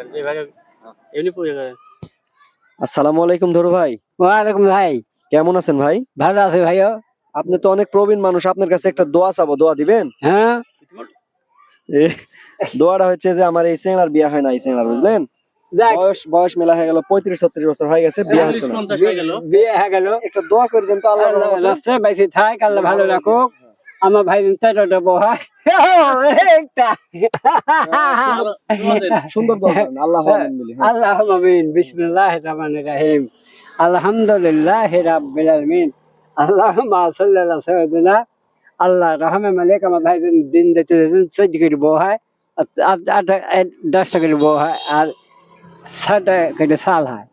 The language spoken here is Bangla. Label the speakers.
Speaker 1: করেন এইভাবে এমনি পূজা করেন।
Speaker 2: আসসালামু আলাইকুম ধরু ভাই,
Speaker 3: ওয়ালাইকুম ভাই,
Speaker 2: কেমন আছেন ভাই?
Speaker 3: ভালো আছে ভাইও?
Speaker 2: আপনি তো অনেক প্রবীণ মানুষ, আপনার কাছে একটা দোয়া চাবো, দোয়া দিবেন?
Speaker 3: হ্যাঁ,
Speaker 2: এ, দোয়াটা হচ্ছে যে আমার এই চেংড়ার বিয়ে হয় না, এই চেংড়ার বুঝলেন,
Speaker 3: যাক,
Speaker 2: বয়স মেলা হয়ে গেল, 35-36 বছর হয়ে গেছে, বিয়ে হচ্ছে না।
Speaker 1: 50 হয়ে গেল।
Speaker 3: বিয়ে হয়ে গেল।
Speaker 2: একটা দোয়া করে দেন তো আল্লাহর
Speaker 3: আল্লাহ
Speaker 2: রহমতে।
Speaker 3: রাস্তায় বাইসে থাক, আল্লাহ ভালো রাখুক। আমার ভাই চারটা বহায় একটা
Speaker 2: সুন্দর দোয়া করেন, আল্লাহ আমিন বলি। হ্যাঁ।
Speaker 3: আল্লাহ আমিন। বিসমিল্লাহির রহমানির রহিম। আলহামদুলিল্লাহি রাব্বিল আলামিন। আল্লাহুম্মা সাল্লি আলা সাইয়্যিদিনা। আল্লাহ রহমে মালিক, আমার ভাই দিন দিতে 14 করে বহায়, 10টা করে বহায়, আর 6টা করে সাল হয়।